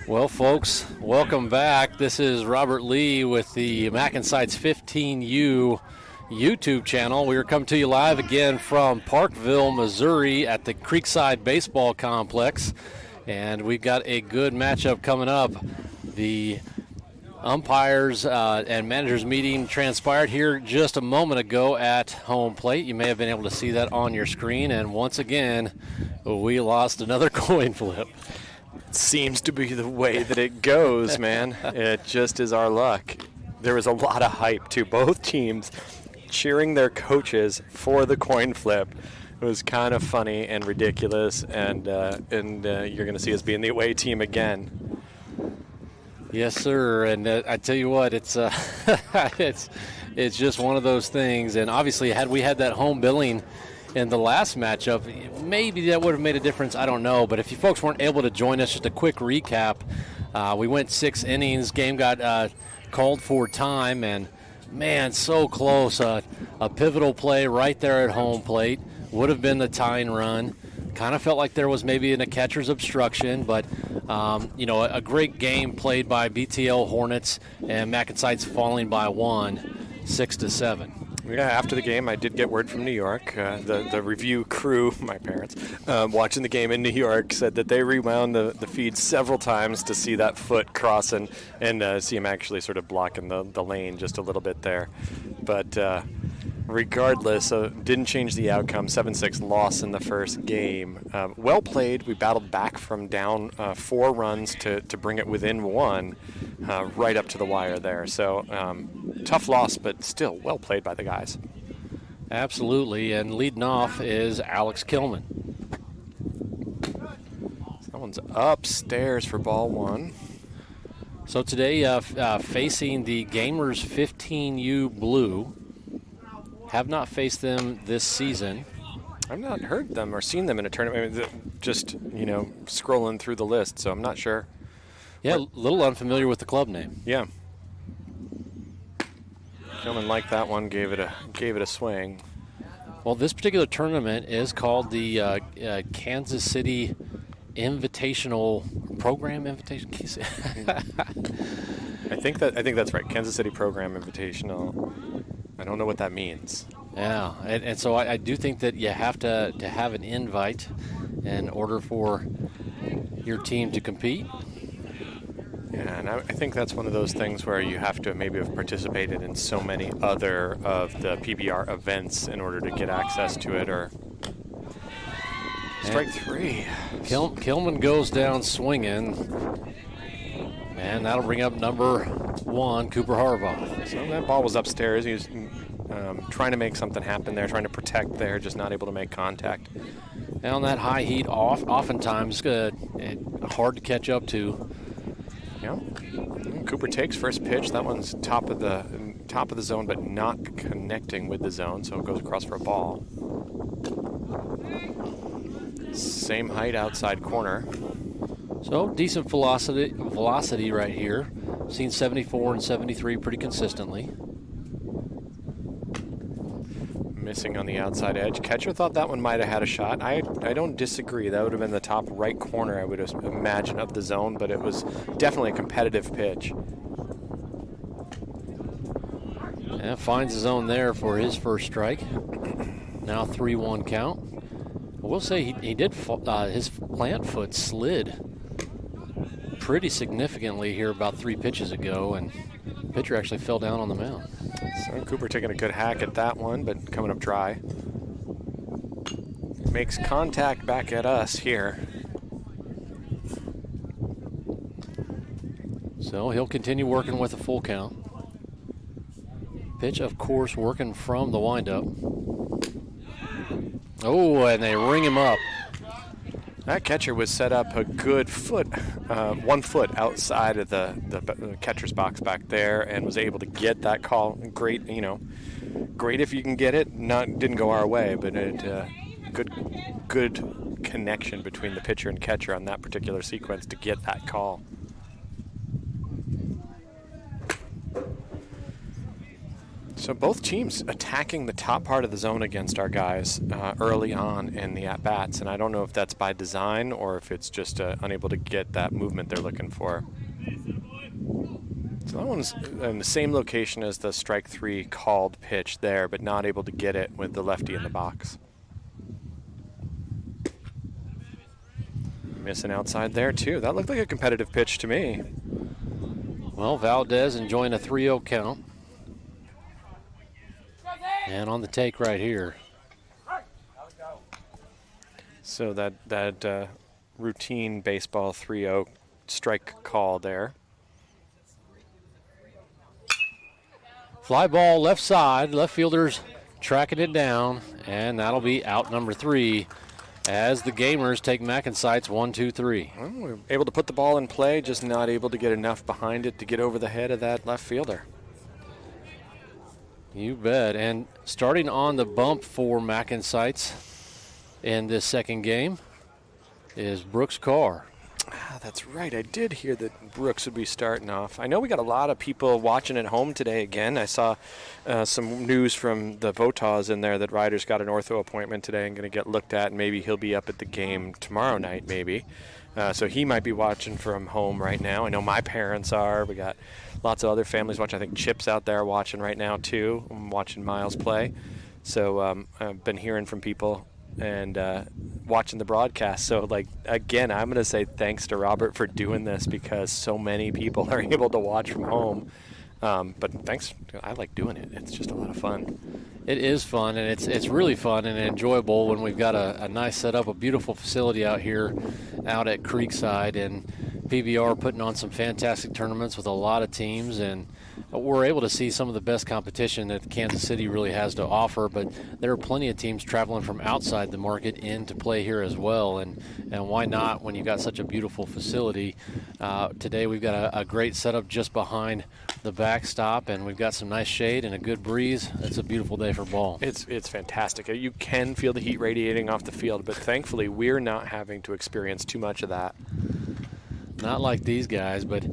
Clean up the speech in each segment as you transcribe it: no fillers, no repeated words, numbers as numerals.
Well, folks, welcome back. This is Robert Lee with the MacNSeitz 15U YouTube channel. We are coming to you live again from Parkville, Missouri at the Creekside Baseball Complex. And we've got a good matchup coming up. The umpires and managers meeting transpired here just a moment ago at home plate. You may have been able to see that on your screen. And once again, we lost another coin flip. Seems to be the way that it goes, man. It just is our luck. There was a lot of hype to both teams cheering their coaches for the coin flip. It was kind of funny and ridiculous, and you're going to see us being the away team again. Yes, sir. And I tell you what, it's it's just one of those things. And obviously, had we had that home billing in the last matchup, maybe that would have made a difference. I don't know. But if you folks weren't able to join us, just a quick recap. We went 6 innings. Game got called for time. And, man, so close. A pivotal play right there at home plate. Would have been the tying run. Kind of felt like there was maybe a catcher's obstruction. But, a great game played by BTL Hornets. And MacNSeitz falling by 1, 6-7. Yeah, after the game, I did get word from New York. The review crew, my parents, watching the game in New York, said that they rewound the feed several times to see that foot cross and see him actually sort of blocking the lane just a little bit there. But regardless, didn't change the outcome. 7-6 loss in the first game. Well played. We battled back from down 4 runs to bring it within 1, right up to the wire there. So tough loss, but still well played by the guys. Absolutely. And leading off is Alex Kilman. That one's upstairs for ball 1. So today, facing the Gamers 15U Blue. Have not faced them this season. I've not heard them or seen them in a tournament. Just, scrolling through the list, so I'm not sure. Yeah, a little unfamiliar with the club name. Yeah. Gentleman liked that one, gave it a swing. Well, this particular tournament is called the Kansas City Invitational Program Invitation. I think that's right. Kansas City Program Invitational. I don't know what that means. Yeah, and so I do think that you have to have an invite in order for your team to compete. Yeah, and I think that's one of those things where you have to maybe have participated in so many other of the PBR events in order to get access to it. Or strike 3. Kilman goes down swinging, and that'll bring up number 1, Cooper Harbaugh. So that ball was upstairs. He was trying to make something happen there, trying to protect there, just not able to make contact. And on that high heat, oftentimes hard to catch up to. Yeah. Cooper takes first pitch. That one's top of the zone, but not connecting with the zone, so it goes across for a ball. Same height outside corner. So decent velocity right here. Seen 74 and 73 pretty consistently. Missing on the outside edge. Catcher thought that one might have had a shot. I don't disagree. That would have been the top right corner, I would imagine, of the zone, but it was definitely a competitive pitch. And finds his zone there for his first strike. Now 3-1 count. I will say he did, his plant foot slid pretty significantly here about 3 pitches ago, and the pitcher actually fell down on the mound. So Cooper taking a good hack at that one, but coming up dry. Makes contact back at us here. So he'll continue working with a full count. Pitch, of course, working from the windup. Oh, and they ring him up. That catcher was set up a good 1 foot outside of the catcher's box back there, and was able to get that call. Great, great if you can get it. Didn't go our way, but good connection between the pitcher and catcher on that particular sequence to get that call. So both teams attacking the top part of the zone against our guys early on in the at-bats, and I don't know if that's by design or if it's just unable to get that movement they're looking for. So that one's in the same location as the strike 3 called pitch there, but not able to get it with the lefty in the box. Missing outside there too. That looked like a competitive pitch to me. Well, Valdez enjoying a 3-0 count. And on the take right here. So that routine baseball 3-0 strike call there. Fly ball left side, left fielders tracking it down, and that'll be out number 3 as the Gamers take MacNSeitz 1-2-3. Well, we're able to put the ball in play, just not able to get enough behind it to get over the head of that left fielder. You bet. And starting on the bump for MacNSeitz in this second game is Brooks Carr. Ah, that's right. I did hear that Brooks would be starting off. I know we got a lot of people watching at home today again. I saw some news from the Votas in there that Ryder's got an ortho appointment today and going to get looked at, and maybe he'll be up at the game tomorrow night maybe. So he might be watching from home right now. I know my parents are. We got lots of other families watching. I think Chip's out there watching right now too. I'm watching Miles play. So I've been hearing from people and watching the broadcast. So, like, again, I'm going to say thanks to Robert for doing this because so many people are able to watch from home. But thanks. I like doing it. It's just a lot of fun. It is fun, and it's really fun and enjoyable when we've got a nice setup, a beautiful facility out here out at Creekside, and PBR putting on some fantastic tournaments with a lot of teams, and we're able to see some of the best competition that Kansas City really has to offer, but there are plenty of teams traveling from outside the market in to play here as well, and why not when you've got such a beautiful facility. Today we've got a great setup just behind the backstop, and we've got some nice shade and a good breeze. It's a beautiful day for ball. It's fantastic. You can feel the heat radiating off the field, but thankfully we're not having to experience too much of that. Not like these guys, but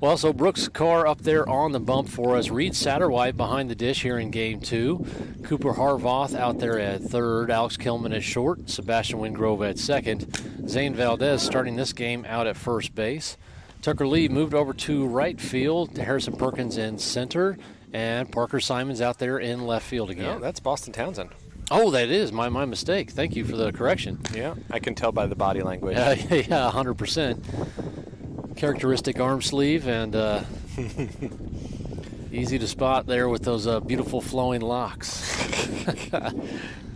well, so Brooks Carr up there on the bump for us. Reed Satterwhite behind the dish here in game 2. Cooper Harvoth out there at third. Alex Kilman at short. Sebastian Wingrove at second. Zane Valdez starting this game out at first base. Tucker Lee moved over to right field. Harrison Perkins in center. And Parker Simons out there in left field again. No, that's Boston Townsend. Oh, that is my mistake. Thank you for the correction. Yeah, I can tell by the body language. Yeah, 100%. Characteristic arm sleeve and easy to spot there with those beautiful flowing locks.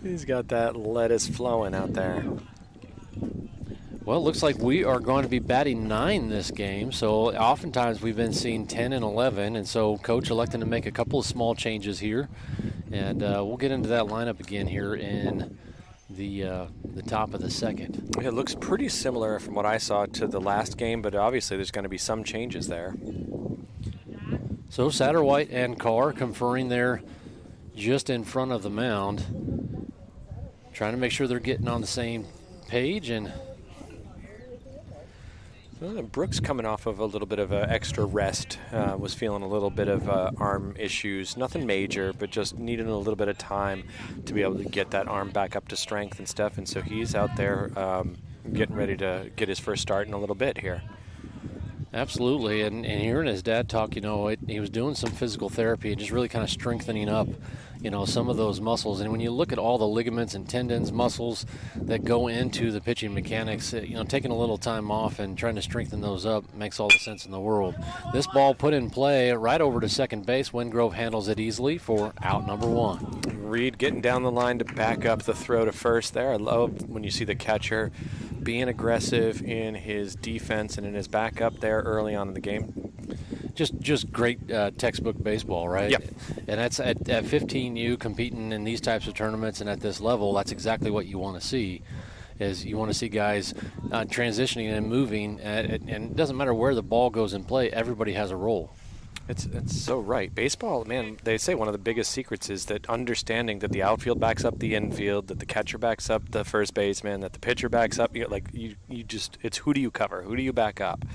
He's got that lettuce flowing out there. Well, it looks like we are going to be batting 9 this game. So oftentimes we've been seeing 10 and 11, and so Coach electing to make a couple of small changes here. And we'll get into that lineup again here in the top of the second. It looks pretty similar from what I saw to the last game, but obviously there's going to be some changes there. So Satterwhite and Carr conferring there just in front of the mound, trying to make sure they're getting on the same page. And Brooks coming off of a little bit of an extra rest, was feeling a little bit of arm issues. Nothing major, but just needing a little bit of time to be able to get that arm back up to strength and stuff. And so he's out there getting ready to get his first start in a little bit here. Absolutely, and hearing his dad talk, he was doing some physical therapy and just really kind of strengthening up, some of those muscles. And when you look at all the ligaments and tendons, muscles that go into the pitching mechanics, taking a little time off and trying to strengthen those up makes all the sense in the world. This ball put in play right over to second base. Wingrove handles it easily for out number 1. Reed getting down the line to back up the throw to first there. I love when you see the catcher being aggressive in his defense and in his backup there early on in the game. Just great textbook baseball, right? Yep. And that's at 15U competing in these types of tournaments and at this level, that's exactly what you want to see. Is you want to see guys transitioning and moving, and it doesn't matter where the ball goes in play, everybody has a role. It's so right. Baseball, man, they say one of the biggest secrets is that understanding that the outfield backs up the infield, that the catcher backs up the first baseman, that the pitcher backs up. It's who do you cover? Who do you back up?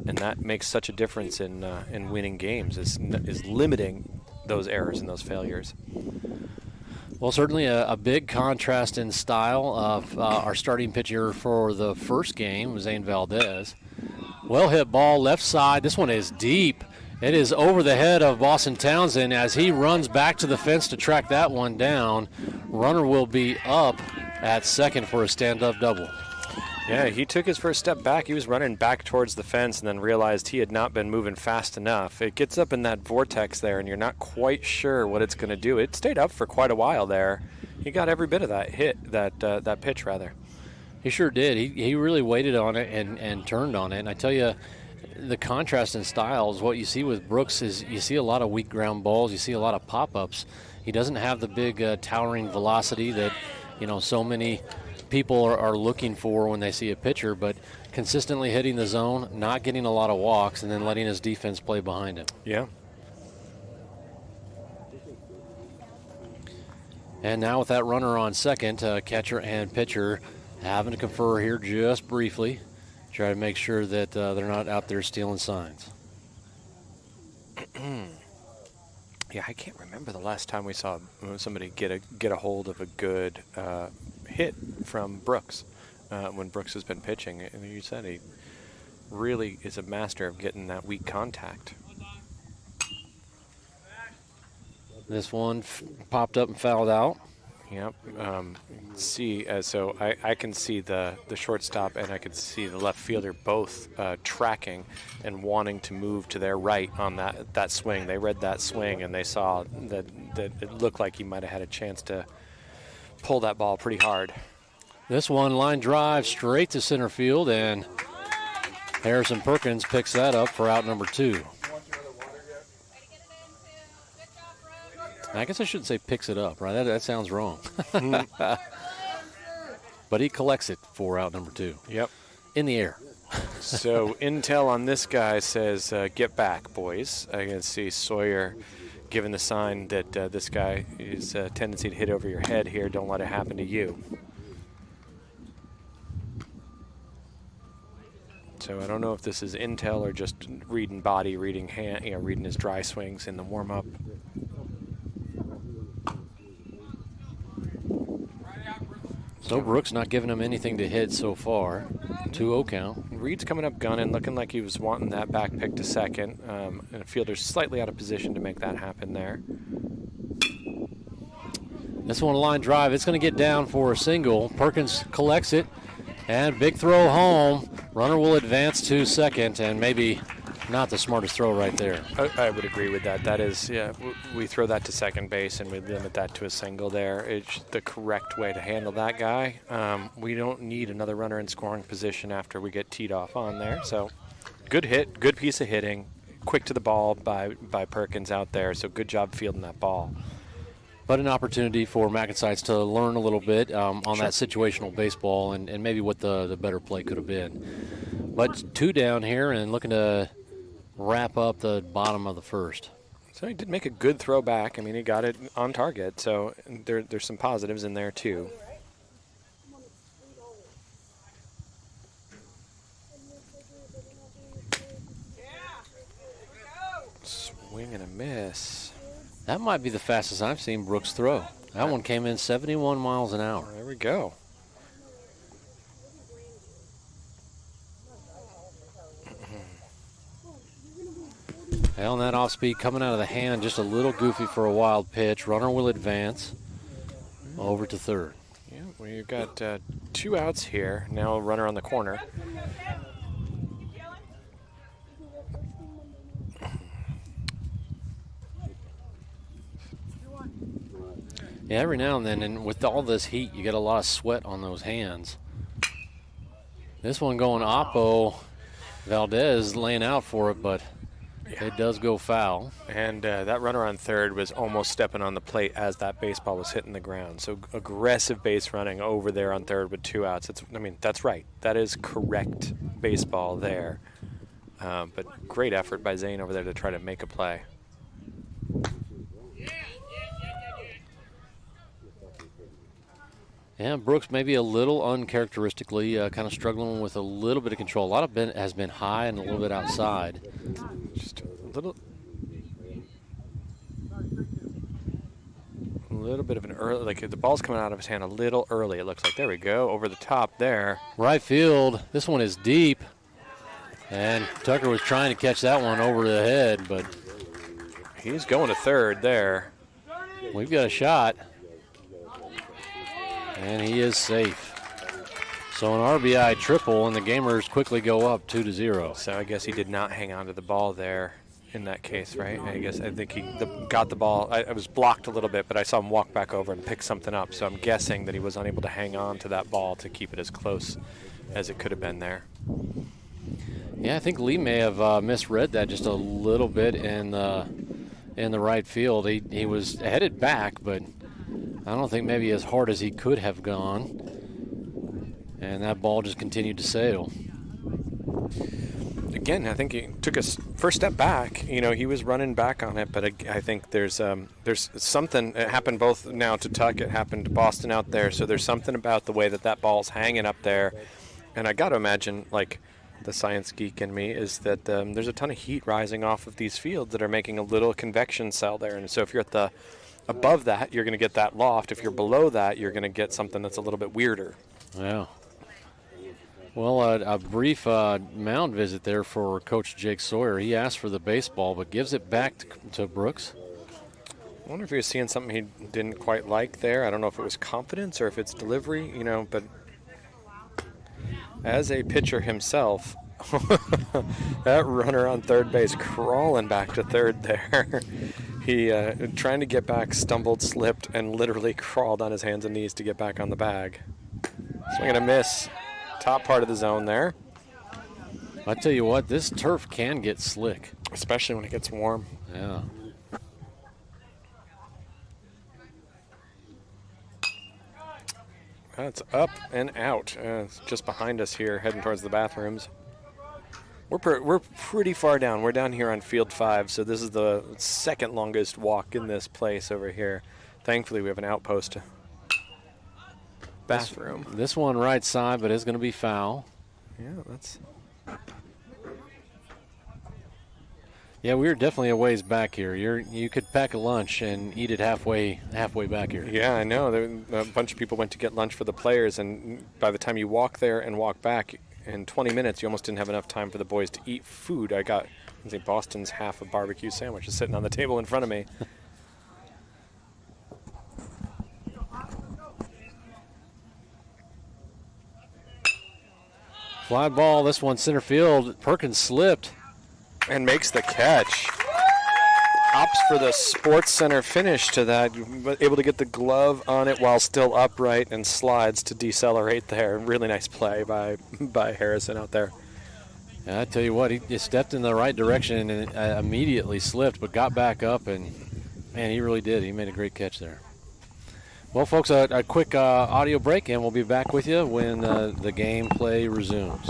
And that makes such a difference in winning games, is limiting those errors and those failures. Well, certainly a big contrast in style of our starting pitcher for the first game, Zane Valdez. Well hit ball left side. This one is deep. It is over the head of Boston Townsend as he runs back to the fence to track that one down. Runner will be up at second for a stand-up double. Yeah, he took his first step back. He was running back towards the fence and then realized he had not been moving fast enough. It gets up in that vortex there, and you're not quite sure what it's going to do. It stayed up for quite a while there. He got every bit of that hit, that pitch, rather. He sure did. He really waited on it and turned on it. And I tell you, the contrast in styles, what you see with Brooks is you see a lot of weak ground balls. You see a lot of pop-ups. He doesn't have the big towering velocity that, so many people are looking for when they see a pitcher, but consistently hitting the zone, not getting a lot of walks, and then letting his defense play behind him. Yeah. And now with that runner on second, catcher and pitcher having to confer here just briefly, try to make sure that they're not out there stealing signs. Yeah, I can't remember the last time we saw somebody get a hold of a good hit from Brooks when Brooks has been pitching. And you said he really is a master of getting that weak contact. This one popped up and fouled out. Yep. So I can see the shortstop and I can see the left fielder both tracking and wanting to move to their right on that swing. They read that swing and they saw that it looked like he might have had a chance to pull that ball pretty hard. This one line drive straight to center field, and Harrison Perkins picks that up for out number 2. I guess I shouldn't say picks it up, right? That sounds wrong. But he collects it for out number 2. Yep. In the air. So intel on this guy says, get back, boys. I can see Sawyer giving the sign that this guy is a tendency to hit over your head here. Don't let it happen to you. So I don't know if this is intel or just reading body, reading hand, reading his dry swings in the warm-up. So Brooks not giving him anything to hit so far. 2-0 count. Reed's coming up gunning, looking like he was wanting that back pick to second. And the fielder's slightly out of position to make that happen there. This one a line drive. It's going to get down for a single. Perkins collects it. And big throw home. Runner will advance to second, and maybe not the smartest throw right there. I would agree with that. That is, yeah, we throw that to second base and we limit that to a single there. It's the correct way to handle that guy. We don't need another runner in scoring position after we get teed off on there. So good hit, good piece of hitting, quick to the ball by Perkins out there. So good job fielding that ball. But an opportunity for MacNSeitz to learn a little bit on that situational baseball and maybe what the better play could have been. But 2 down here and looking to wrap up the bottom of the first. So he did make a good throw back. I mean, he got it on target. So there's some positives in there, too. Swing and a miss. That might be the fastest I've seen Brooks throw. That one came in 71 miles an hour. There we go. Well, and that off speed coming out of the hand, just a little goofy for a wild pitch. Runner will advance over to third. Yeah, we've got 2 outs here. Now a runner on the corner. Yeah, every now and then, and with all this heat, you get a lot of sweat on those hands. This one going oppo. Valdez laying out for it, but it does go foul. And that runner on third was almost stepping on the plate as that baseball was hitting the ground. So aggressive base running over there on third with 2 outs. That's right. That is correct baseball there. But great effort by Zane over there to try to make a play. Yeah, Brooks maybe a little uncharacteristically kind of struggling with a little bit of control. A lot of it has been high and a little bit outside. Just a little. little bit of an early, like the ball's coming out of his hand a little early, it looks like. There we go, over the top there. Right field. This one is deep. And Tucker was trying to catch that one over the head, but he's going to third there. We've got a shot. And he is safe. So an RBI triple, and the Gamers quickly go up 2-0. So I guess he did not hang on to the ball there in that case, right? I think he got the ball. I was blocked a little bit, but I saw him walk back over and pick something up. So I'm guessing that he was unable to hang on to that ball to keep it as close as it could have been there. Yeah, I think Lee may have misread that just a little bit in the right field. He was headed back, but I don't think maybe as hard as he could have gone. And that ball just continued to sail. Again, I think he took a first step back. You know, he was running back on it, but I think there's something. It happened both now to Tuck. It happened to Boston out there. So there's something about the way that ball's hanging up there. And I got to imagine, like, the science geek in me is that there's a ton of heat rising off of these fields that are making a little convection cell there. And so if you're at above that, you're going to get that loft. If you're below that, you're going to get something that's a little bit weirder. Yeah. Well, a brief mound visit there for Coach Jake Sawyer. He asked for the baseball, but gives it back to Brooks. I wonder if he was seeing something he didn't quite like there. I don't know if it was confidence or if it's delivery, you know, but as a pitcher himself, that runner on third base crawling back to third there. He, trying to get back, stumbled, slipped, and literally crawled on his hands and knees to get back on the bag. Swing and a miss. Top part of the zone there. I tell you what, this turf can get slick. Especially when it gets warm. Yeah. That's up and out. It's just behind us here, heading towards the bathrooms. We're pretty far down. We're down here on field 5, so this is the second longest walk in this place over here. Thankfully, we have an outpost bathroom. This one right side, but it's going to be foul. Yeah, that's... Yeah, we were definitely a ways back here. You could pack a lunch and eat it halfway back here. Yeah, I know. A bunch of people went to get lunch for the players, and by the time you walk there and walk back, in 20 minutes, you almost didn't have enough time for the boys to eat food. I think Boston's half a barbecue sandwich is sitting on the table in front of me. Fly ball, this one center field. Perkins slipped. And makes the catch. Opts for the Sports Center finish to that. Able to get the glove on it while still upright and slides to decelerate there. Really nice play by Harrison out there. Yeah, I tell you what, he stepped in the right direction and immediately slipped, but got back up, and man, he really did. He made a great catch there. Well, folks, a quick audio break, and we'll be back with you when the gameplay resumes.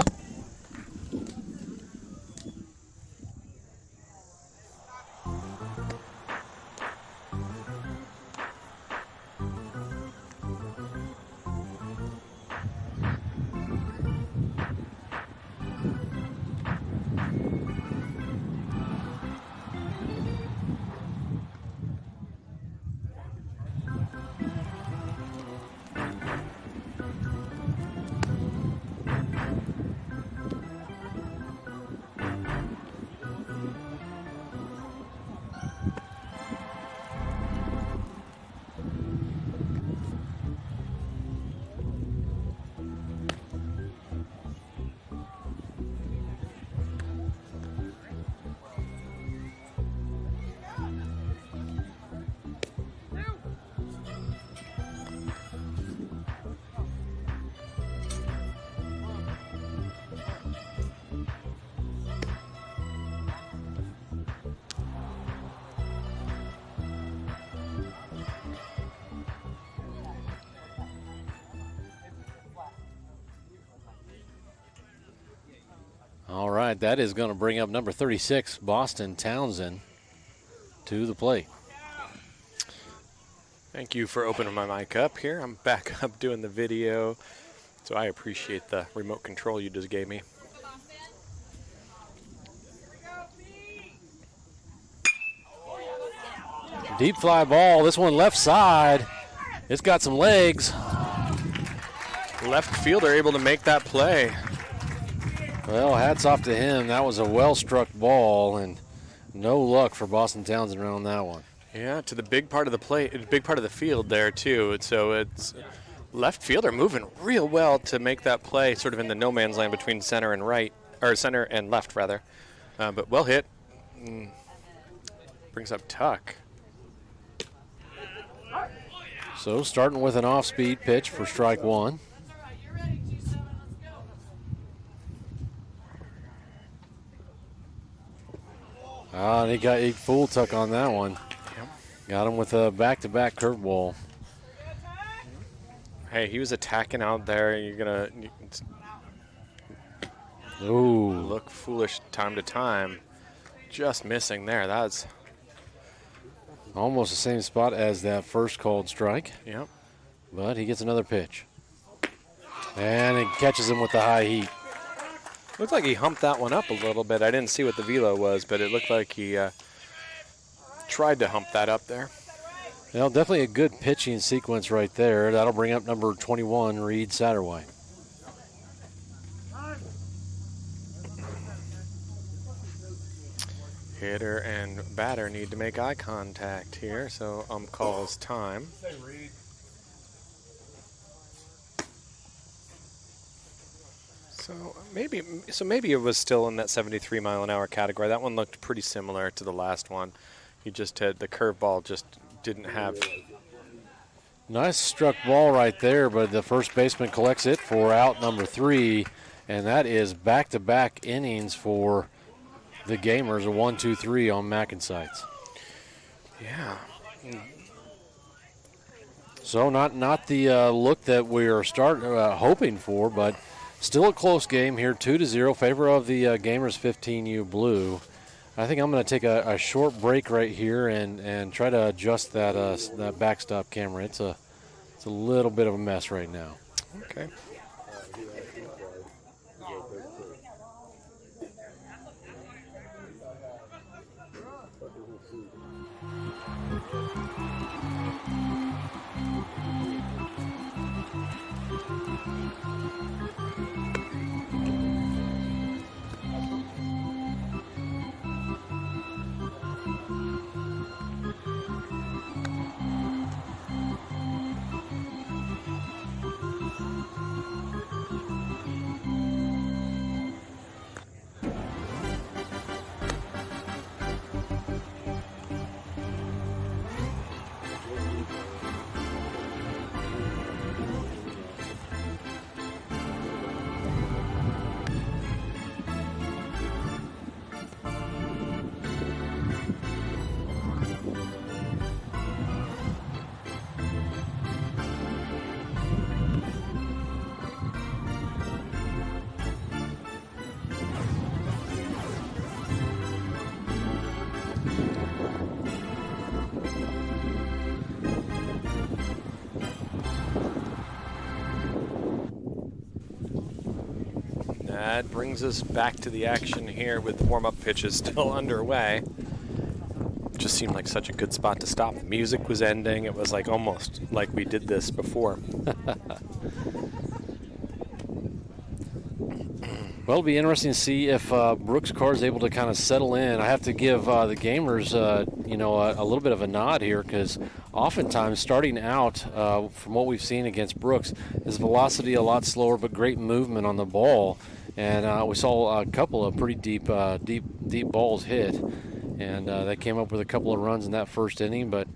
All right, that is going to bring up number 36, Boston Townsend, to the plate. Thank you for opening my mic up here. I'm back up doing the video, so I appreciate the remote control you just gave me. Deep fly ball. This one left side. It's got some legs. Left fielder able to make that play. Well, hats off to him. That was a well-struck ball, and no luck for Boston Townsend around that one. Yeah, to the big part of the play, big part of the field there too. So it's left fielder moving real well to make that play, sort of in the no man's land between center and right, or center and left rather. But well hit. Brings up Tuck. So starting with an off-speed pitch for strike one. And he fooled Tuck on that one. Yep. Got him with a back-to-back curveball. Hey, he was attacking out there. You're gonna look foolish time to time. Just missing there. That's almost the same spot as that first called strike. Yep. But he gets another pitch. And he catches him with the high heat. Looked like he humped that one up a little bit. I didn't see what the velo was, but it looked like he tried to hump that up there. Well, definitely a good pitching sequence right there. That'll bring up number 21, Reed Satterwhite. Hitter and batter need to make eye contact here, so calls time. So maybe it was still in that 73-mile-an-hour category. That one looked pretty similar to the last one. He just had the curveball, just didn't have. Nice struck ball right there, but the first baseman collects it for out number 3, and that is back-to-back innings for the Gamers, a 1-2-3 on MacNSeitz. Yeah. So not the look that we are hoping for, but still a close game here, 2-0, favor of the Gamers 15U Blue. I think I'm going to take a short break right here and try to adjust that backstop camera. It's a little bit of a mess right now. Okay. That brings us back to the action here with warm-up pitches still underway. Just seemed like such a good spot to stop. The music was ending. It was like almost like we did this before. Well, it'll be interesting to see if Brooks Carr is able to kind of settle in. I have to give the Gamers, a little bit of a nod here, because oftentimes starting out, from what we've seen against Brooks, his velocity a lot slower, but great movement on the ball. And we saw a couple of pretty deep balls hit, and they came up with a couple of runs in that first inning, but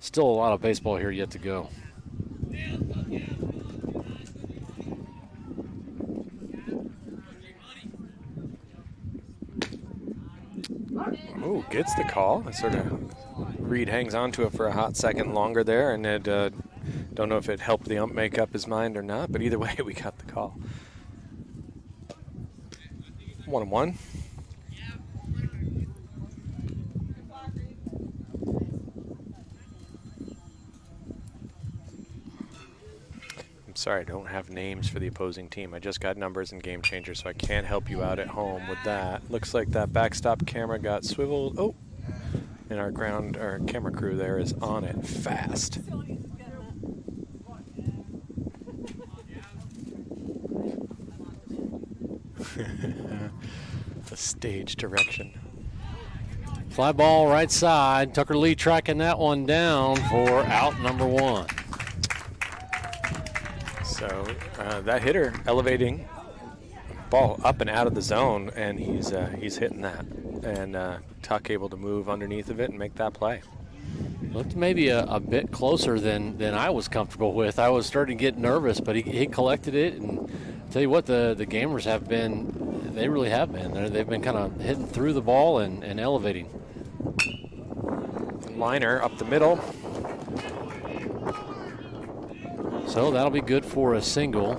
still a lot of baseball here yet to go. Oh, gets the call. Sort of Reed hangs on to it for a hot second longer there, and it don't know if it helped the ump make up his mind or not, but either way, we got the call. 1-1. I'm sorry, I don't have names for the opposing team. I just got numbers and game changers, so I can't help you out at home with that. Looks like that backstop camera got swiveled. Oh, And our camera crew there is on it fast. The stage direction. Fly ball right side. Tucker Lee tracking that one down for out number 1. So that hitter elevating ball up and out of the zone, and he's hitting that. And Tuck able to move underneath of it and make that play. Looked maybe a bit closer than I was comfortable with. I was starting to get nervous, but he collected it. And I'll tell you what, the gamers have been, they really have been. They've been kind of hitting through the ball and elevating. Liner up the middle. So that'll be good for a single.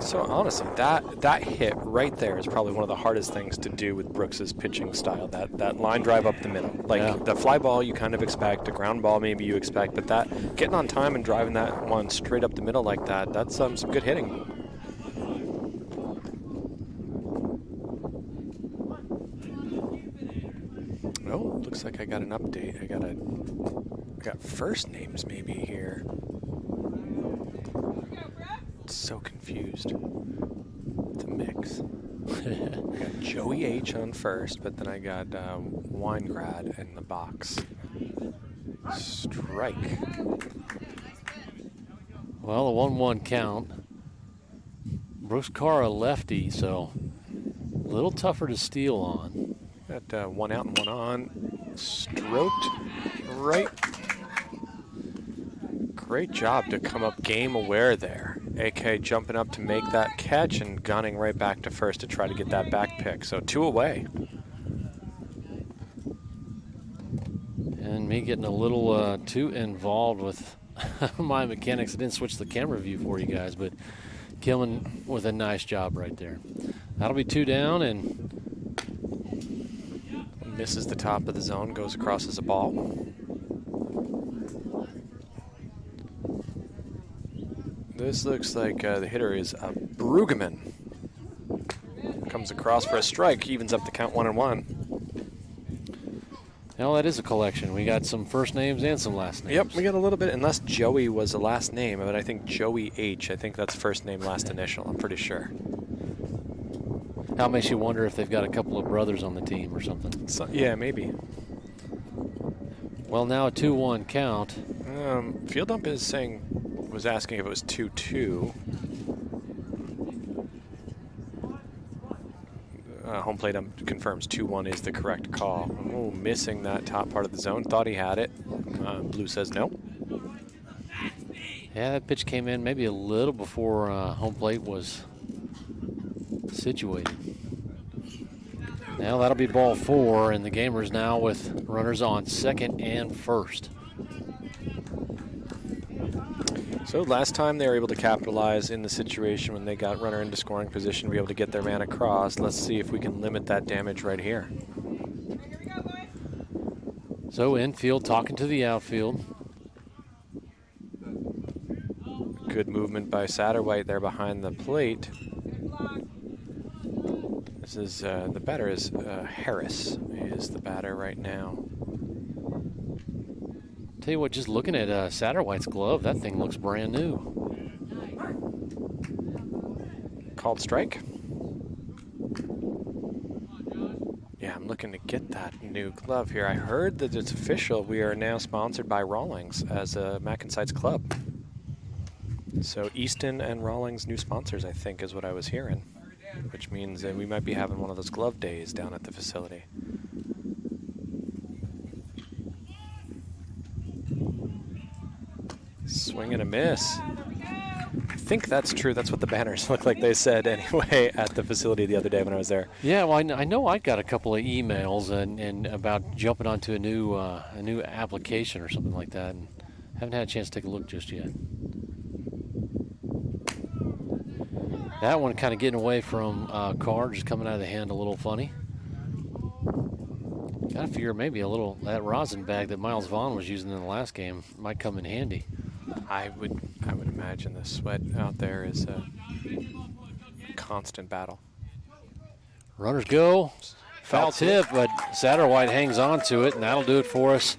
So honestly, that hit right there is probably one of the hardest things to do with Brooks's pitching style. That line drive up the middle, like the fly ball you kind of expect, a ground ball maybe you expect, but that getting on time and driving that one straight up the middle like that's some good hitting. Oh, looks like I got an update. I got first names maybe here. So confused. It's a mix. I got Joey H on first, but then I got Weingrad in the box. Strike. Well, a 1-1 count. Brooks Carr a lefty, so a little tougher to steal on. Got one out and one on. Stroked right. Great job to come up game aware there. AK jumping up to make that catch and gunning right back to first to try to get that back pick. So 2 away. And me getting a little too involved with my mechanics. I didn't switch the camera view for you guys, but Kilman with a nice job right there. That'll be 2 down, and misses the top of the zone, goes across as a ball. This looks like the hitter is Brueggemann. Comes across for a strike, evens up the count 1-1. Well, that is a collection. We got some first names and some last names. Yep, we got a little bit, unless Joey was a last name, but I think Joey H, I think that's first name, last initial, I'm pretty sure. How makes you wonder if they've got a couple of brothers on the team or something. So, yeah, maybe. Well, now a 2-1 count. Field Ump was asking if it was 2-2. Home plate confirms 2-1 is the correct call. Oh, missing that top part of the zone. Thought he had it. Blue says no. Yeah, that pitch came in maybe a little before home plate was situated. Now that'll be ball 4, and the Gamers now with runners on second and first. So last time they were able to capitalize in the situation when they got runner into scoring position, be able to get their man across. Let's see if we can limit that damage right here. So infield talking to the outfield. Good movement by Satterwhite there behind the plate. This is the batter is Harris is the batter right now. Tell you what, just looking at Satterwhite's glove, that thing looks brand new. Called strike. Yeah, I'm looking to get that new glove here. I heard that it's official. We are now sponsored by Rawlings as a MacNSeitz club. So Easton and Rawlings new sponsors, I think, is what I was hearing, which means that we might be having one of those glove days down at the facility. Swing and a miss. I think that's true. That's what the banners look like they said anyway at the facility the other day when I was there. Yeah, well, I know I got a couple of emails and about jumping onto a new application or something like that, and haven't had a chance to take a look just yet. That one kind of getting away from Carr, just coming out of the hand a little funny. Got to figure maybe a little, that rosin bag that Miles Vaughn was using in the last game might come in handy. I would imagine the sweat out there is a constant battle. Runners go. Foul tip, but Satterwhite hangs on to it, and that'll do it for us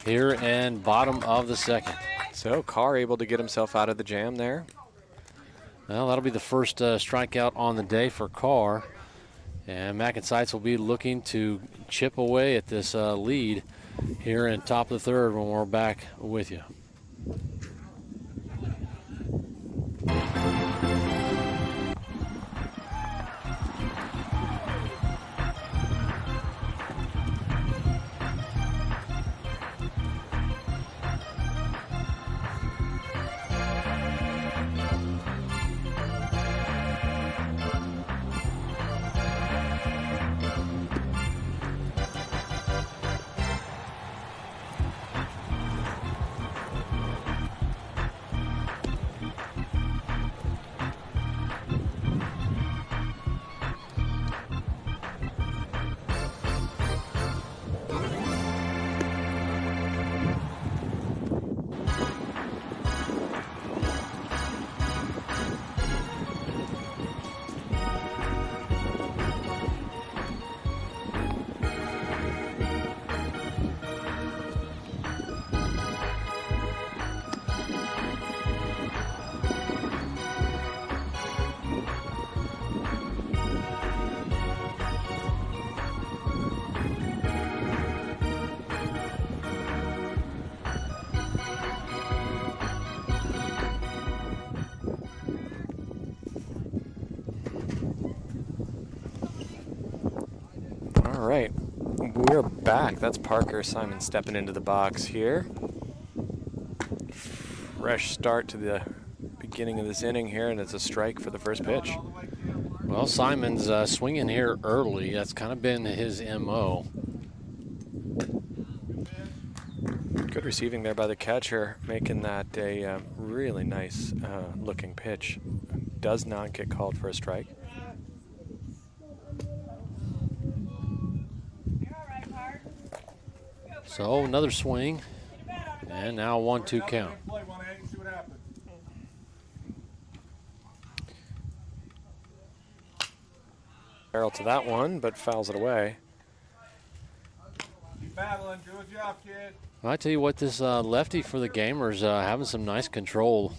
here in bottom of the second. So Carr able to get himself out of the jam there. Well, that'll be the first strikeout on the day for Carr. And MacNSeitz will be looking to chip away at this lead here in top of the third when we're back with you. All right, we're back. That's Parker Simon stepping into the box here. Fresh start to the beginning of this inning here, and it's a strike for the first pitch. Well, Simon's swinging here early. That's kind of been his MO. Good receiving there by the catcher, making that a really nice looking pitch. Does not get called for a strike. So another swing, and now 1-2 count. Barrel to that one, but fouls it away. Keep battling, do a job, kid. I tell you what, this lefty for the Gamers having some nice control,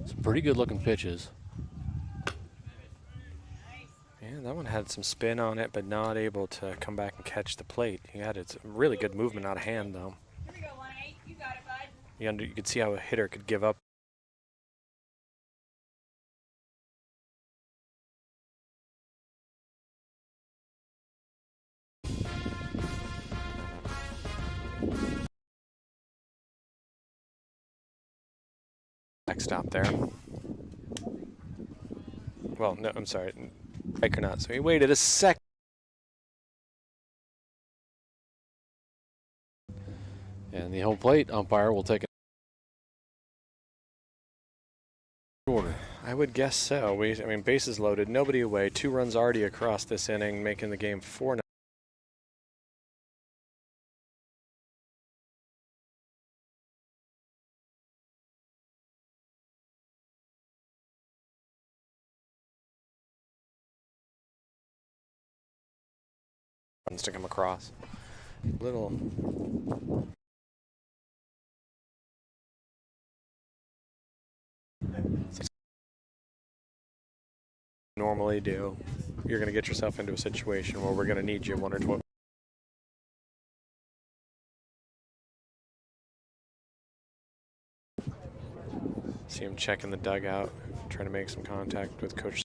some pretty good looking pitches. Yeah, that one had some spin on it, but not able to come back and catch the plate. He had its really good movement out of hand, though. Here we go, 1-8. You got it, bud. You could see how a hitter could give up. Backstop there. Well, no, I'm sorry. Strike or not. So he waited a second. And the home plate umpire will take it. Order. I would guess so. I mean, bases loaded, nobody away, 2 runs already across this inning, making the game 4-0. Runs to come across. Little. Normally do. You're going to get yourself into a situation where we're going to need you 1 or 2. See him checking the dugout, trying to make some contact with Coach